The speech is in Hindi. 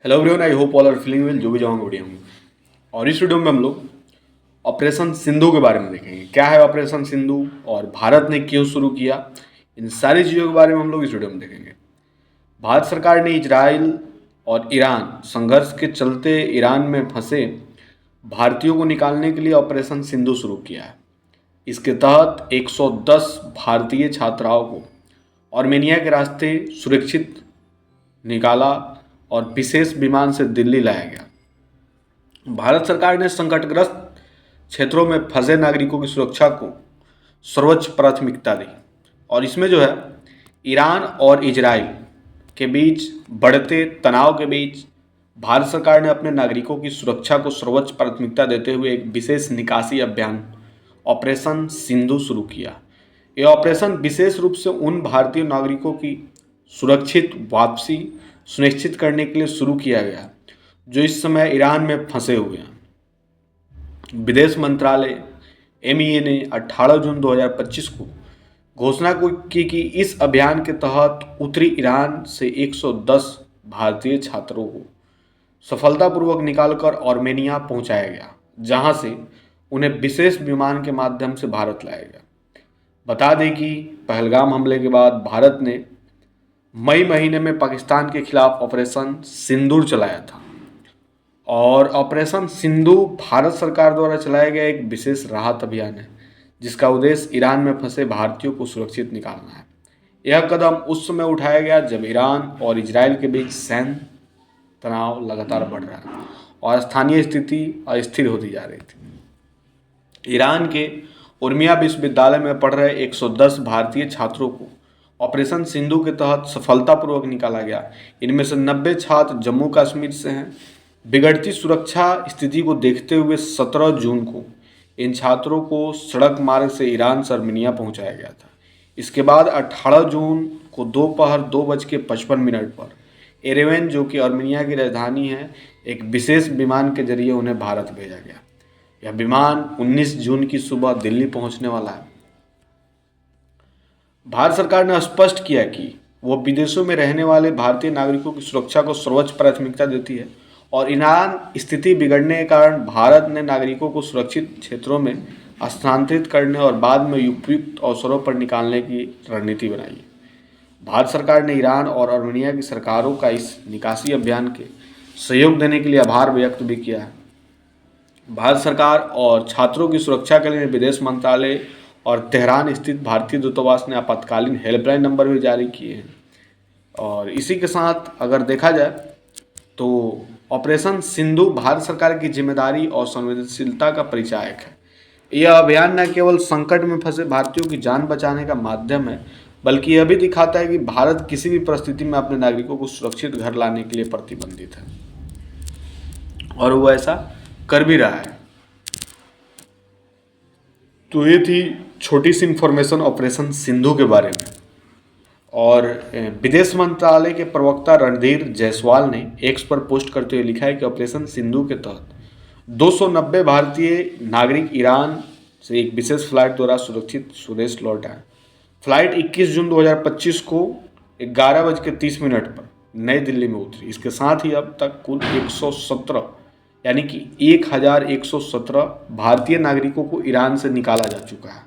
Hello everyone, I hope all are feeling well. जो भी जाऊँगा बढ़िया हूँ। और इस वीडियो में हम लोग ऑपरेशन सिंधु के बारे में देखेंगे। क्या है ऑपरेशन सिंधु और भारत ने क्यों शुरू किया, इन सारी चीज़ों के बारे में हम लोग इस वीडियो में देखेंगे। भारत सरकार ने इजराइल और ईरान संघर्ष के चलते ईरान में फंसे भारतीयों को निकालने के लिए ऑपरेशन सिंधु शुरू किया है। इसके तहत 110 भारतीय छात्राओं को आर्मेनिया के रास्ते सुरक्षित निकाला और विशेष विमान से दिल्ली लाया गया। भारत सरकार ने संकटग्रस्त क्षेत्रों में फंसे नागरिकों की सुरक्षा को सर्वोच्च प्राथमिकता दी और इसमें जो है ईरान और इजराइल के बीच बढ़ते तनाव के बीच भारत सरकार ने अपने नागरिकों की सुरक्षा को सर्वोच्च प्राथमिकता देते हुए एक विशेष निकासी अभियान ऑपरेशन सिंधु शुरू किया। यह ऑपरेशन विशेष रूप से उन भारतीय नागरिकों की सुरक्षित वापसी सुनिश्चित करने के लिए शुरू किया गया जो इस समय ईरान में फंसे हुए हैं। विदेश मंत्रालय MEA ने 18 जून 2025 को घोषणा की कि इस अभियान के तहत उत्तरी ईरान से 110 भारतीय छात्रों को सफलतापूर्वक निकालकर आर्मेनिया पहुंचाया गया, जहां से उन्हें विशेष विमान के माध्यम से भारत लाया गया। बता दें कि पहलगाम हमले के बाद भारत ने मई महीने में पाकिस्तान के खिलाफ ऑपरेशन सिंदूर चलाया था और ऑपरेशन सिंधु भारत सरकार द्वारा चलाया गया एक विशेष राहत अभियान है जिसका उद्देश्य ईरान में फंसे भारतीयों को सुरक्षित निकालना है। यह कदम उस समय उठाया गया जब ईरान और इजराइल के बीच सैन्य तनाव लगातार बढ़ रहा है और स्थानीय स्थिति अस्थिर होती जा रही थी। ईरान के उर्मिया विश्वविद्यालय में पढ़ रहे 110 भारतीय छात्रों को ऑपरेशन सिंधु के तहत सफलतापूर्वक निकाला गया। इनमें से 90 छात्र जम्मू कश्मीर से हैं। बिगड़ती सुरक्षा स्थिति को देखते हुए 17 जून को इन छात्रों को सड़क मार्ग से ईरान से आर्मेनिया पहुंचाया गया था। इसके बाद 18 जून को दोपहर 2:55 पर एरेवन, जो कि आर्मेनिया की राजधानी है, एक विशेष विमान के जरिए उन्हें भारत भेजा गया। यह विमान 19 जून की सुबह दिल्ली पहुंचने वाला है। भारत सरकार ने स्पष्ट किया कि वो विदेशों में रहने वाले भारतीय नागरिकों की सुरक्षा को सर्वोच्च प्राथमिकता देती है और ईरान स्थिति बिगड़ने के कारण भारत ने नागरिकों को सुरक्षित क्षेत्रों में स्थानांतरित करने और बाद में उपयुक्त अवसरों पर निकालने की रणनीति बनाई है। भारत सरकार ने ईरान और आर्मेनिया की सरकारों का इस निकासी अभियान के सहयोग देने के लिए आभार व्यक्त भी किया है। भारत सरकार और छात्रों की सुरक्षा के लिए विदेश मंत्रालय और तेहरान स्थित भारतीय दूतावास ने आपातकालीन हेल्पलाइन नंबर भी जारी किए हैं। और इसी के साथ अगर देखा जाए तो ऑपरेशन सिंधु भारत सरकार की जिम्मेदारी और संवेदनशीलता का परिचायक है। यह अभियान न केवल संकट में फंसे भारतीयों की जान बचाने का माध्यम है, बल्कि यह भी दिखाता है कि भारत किसी भी परिस्थिति में अपने नागरिकों को सुरक्षित घर लाने के लिए प्रतिबंधित है और वो ऐसा कर भी रहा है। तो ये थी छोटी सी इन्फॉर्मेशन ऑपरेशन सिंधु के बारे में। और विदेश मंत्रालय के प्रवक्ता रणधीर जायसवाल ने एक्स पर पोस्ट करते हुए लिखा है कि ऑपरेशन सिंधु के तहत 290 भारतीय नागरिक ईरान से एक विशेष फ्लाइट द्वारा सुरक्षित स्वदेश लौट आए। फ्लाइट 21 जून 2025 को 11:30 पर नई दिल्ली में उतरी। इसके साथ ही अब तक कुल 117 यानी कि 1117 भारतीय नागरिकों को ईरान से निकाला जा चुका है।